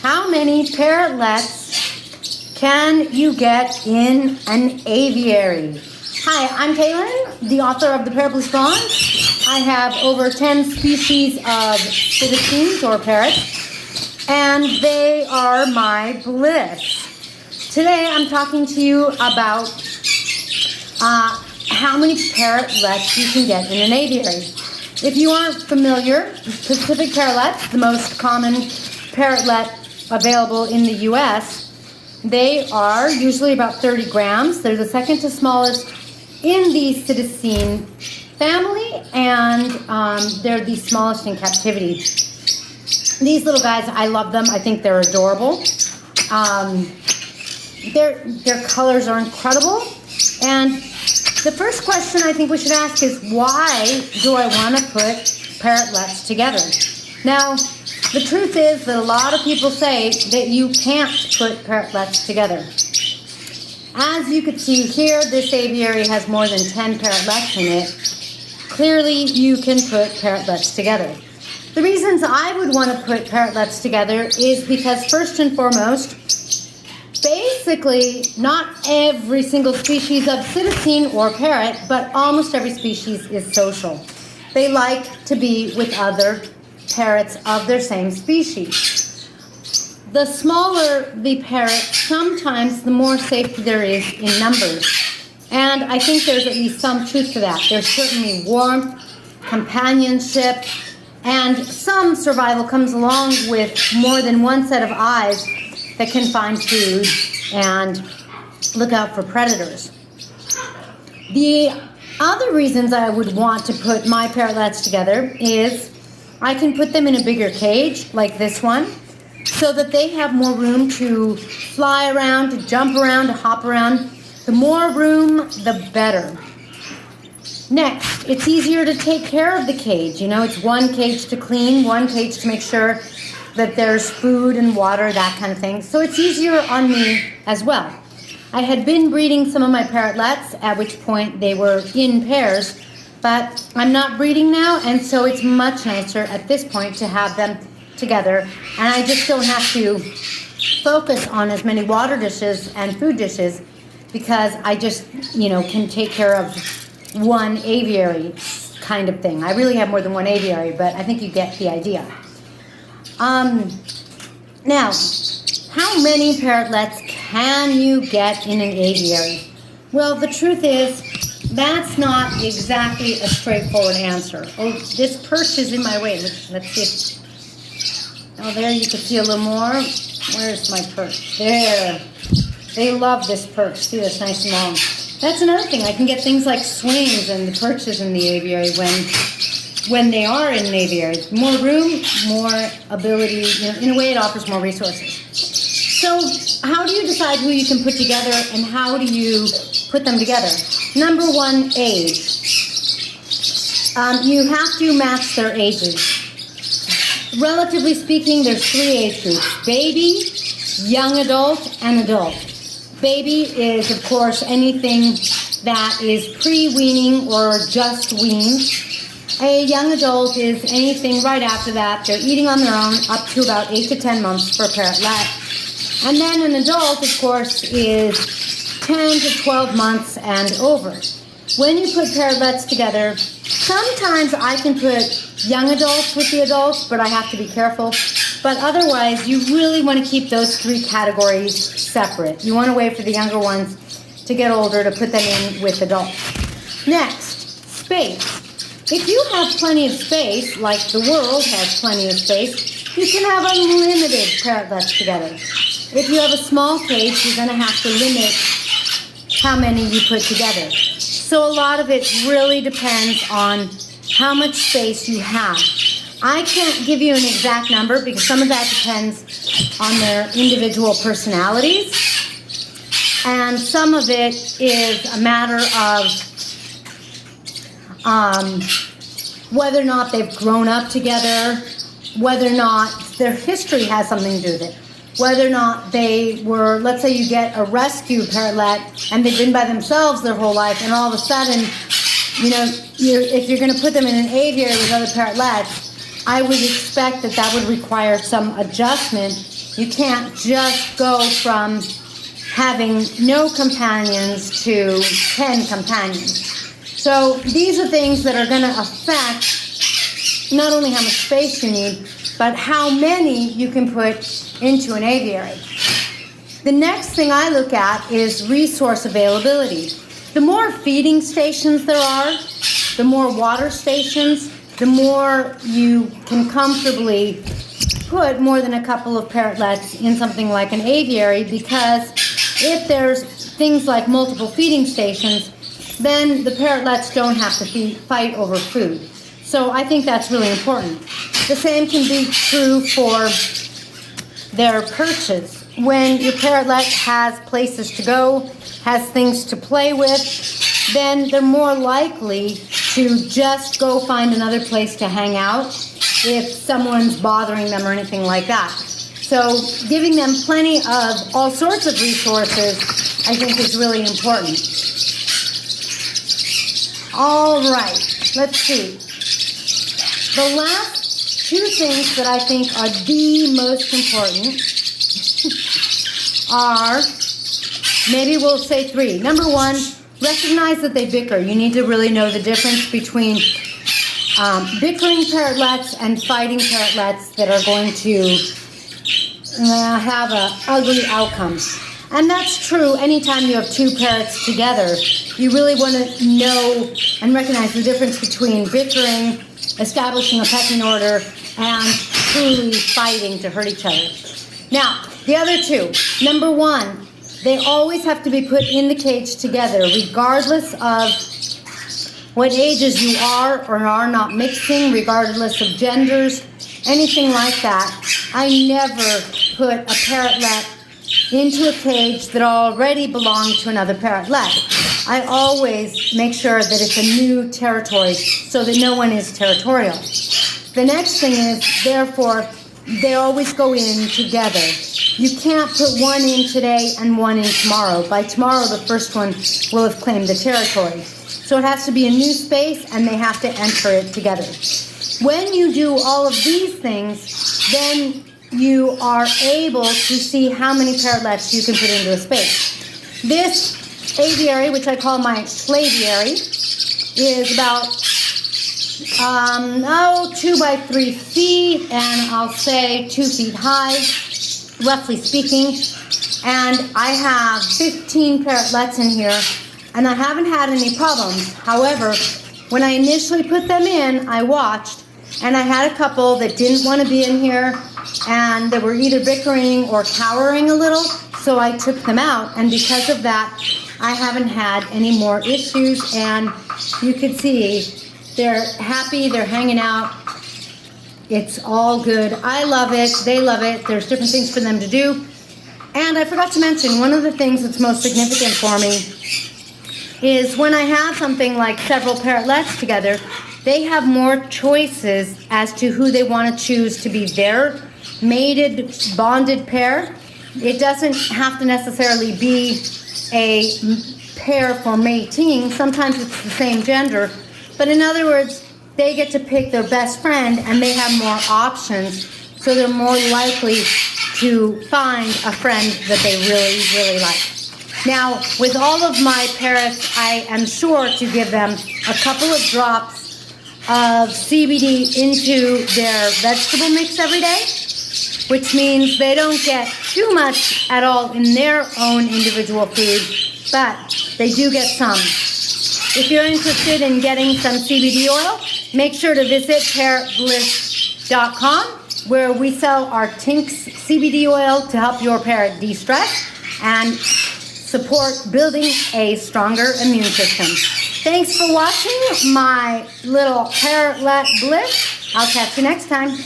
How many parrotlets can you get in an aviary? Hi, I'm Kaylin, the author of the Parrotlet Bond. I have over 10 species of citizens or parrots, and they are my Bliss. Today I'm talking to you about how many parrotlets you can get in an aviary. If you aren't familiar, Pacific parrotlets, the most common parrotlet available in the U.S., they are usually about 30 grams. They're the second to smallest in the citizen family, and they're the smallest in captivity. These little guys, I love them. I think they're adorable. Their colors are incredible. And the first question I think we should ask is, why do I want to put parrotlets together? Now, the truth is that a lot of people say that you can't put parrotlets together. As you can see here, this aviary has more than 10 parrotlets in it. Clearly, you can put parrotlets together. The reasons I would want to put parrotlets together is because, first and foremost, basically, not every single species of citizen or parrot, but almost every species is social. They like to be with other parrots of their same species. The smaller the parrot, sometimes the more safety there is in numbers. And I think there's at least some truth to that. There's certainly warmth, companionship, and some survival comes along with more than one set of eyes that can find food and look out for predators. The other reasons I would want to put my parrotlets together is I can put them in a bigger cage, like this one, so that they have more room to fly around, to jump around, to hop around. The more room, the better. Next, it's easier to take care of the cage. You know, it's one cage to clean, one cage to make sure that there's food and water, that kind of thing. So it's easier on me as well. I had been breeding some of my parrotlets, at which point they were in pairs, but I'm not breeding now, and so it's much nicer at this point to have them together, and I just don't have to focus on as many water dishes and food dishes because I just, can take care of one aviary kind of thing. I really have more than one aviary, but I think you get the idea. Now, how many parrotlets can you get in an aviary? Well, the truth is, that's not exactly a straightforward answer. Oh, this perch is in my way. Let's see. Oh, there you can see a little more. Where's my perch? There. They love this perch. See, that's nice and long. That's another thing. I can get things like swings and the perches in the aviary when they are in an aviary. More room, more ability. In a way, it offers more resources. So how do you decide who you can put together, and how do you put them together? Number one, age. You have to match their ages. Relatively speaking, there's 3 age groups: baby, young adult, and adult. Baby is, of course, anything that is pre-weaning or just weaned. A young adult is anything right after that. They're eating on their own up to about 8 to 10 months for a parrotlet. And then an adult, of course, is 10 to 12 months and over. When you put parrotlets together, sometimes I can put young adults with the adults, but I have to be careful. But otherwise, you really want to keep those 3 categories separate. You want to wait for the younger ones to get older to put them in with adults. Next, space. If you have plenty of space, like the world has plenty of space, you can have unlimited parrotlets together. If you have a small cage, you're going to have to limit how many you put together. So a lot of it really depends on how much space you have. I can't give you an exact number because some of that depends on their individual personalities, and some of it is a matter of whether or not they've grown up together, whether or not their history has something to do with it, whether or not they were, let's say you get a rescue parrotlet and they've been by themselves their whole life, and all of a sudden, if you're going to put them in an aviary with other parrotlets, I would expect that would require some adjustment You can't just go from having no companions to 10 companions. So these are things that are going to affect not only how much space you need, but how many you can put into an aviary. The next thing I look at is resource availability. The more feeding stations there are, the more water stations, the more you can comfortably put more than a couple of parrotlets in something like an aviary, because if there's things like multiple feeding stations, then the parrotlets don't have to fight over food. So I think that's really important. The same can be true for their perches. When your parrotlet has places to go, has things to play with, then they're more likely to just go find another place to hang out if someone's bothering them or anything like that. So giving them plenty of all sorts of resources, I think, is really important. All right, let's see. The last two things that I think are the most important are, maybe we'll say three. Number one, recognize that they bicker. You need to really know the difference between bickering parrotlets and fighting parrotlets that are going to have an ugly outcome. And that's true anytime you have two parrots together. You really want to know and recognize the difference between bickering, establishing a pecking order, and truly fighting to hurt each other. Now, the other two. Number one, they always have to be put in the cage together, regardless of what ages you are or are not mixing, regardless of genders, anything like that. I never put a parrotlet into a cage that already belonged to another parrotlet. I always make sure that it's a new territory so that no one is territorial. The next thing is, therefore, they always go in together. You can't put one in today and one in tomorrow. By tomorrow, the first one will have claimed the territory. So it has to be a new space, and they have to enter it together. When you do all of these things, then you are able to see how many parrotlets you can put into a space. This aviary, which I call my slaviary, is about 2 by 3 feet, and I'll say 2 feet high, roughly speaking. And I have 15 parrotlets in here, and I haven't had any problems. However, when I initially put them in, I watched, and I had a couple that didn't want to be in here, and they were either bickering or cowering a little, so I took them out, and because of that, I haven't had any more issues, and you can see they're happy, they're hanging out. It's all good. I love it, they love it. There's different things for them to do. And I forgot to mention, one of the things that's most significant for me is when I have something like several parrotlets together, they have more choices as to who they want to choose to be their mated, bonded pair. It doesn't have to necessarily be a pair for mating. Sometimes it's the same gender. But in other words, they get to pick their best friend, and they have more options, so they're more likely to find a friend that they really, really like. Now, with all of my parrots, I am sure to give them a couple of drops of CBD into their vegetable mix every day, which means they don't get too much at all in their own individual food, but they do get some. If you're interested in getting some CBD oil, make sure to visit parrotbliss.com, where we sell our Tinks CBD oil to help your parrot de-stress and support building a stronger immune system. Thanks for watching my little Parrotlet Bliss. I'll catch you next time.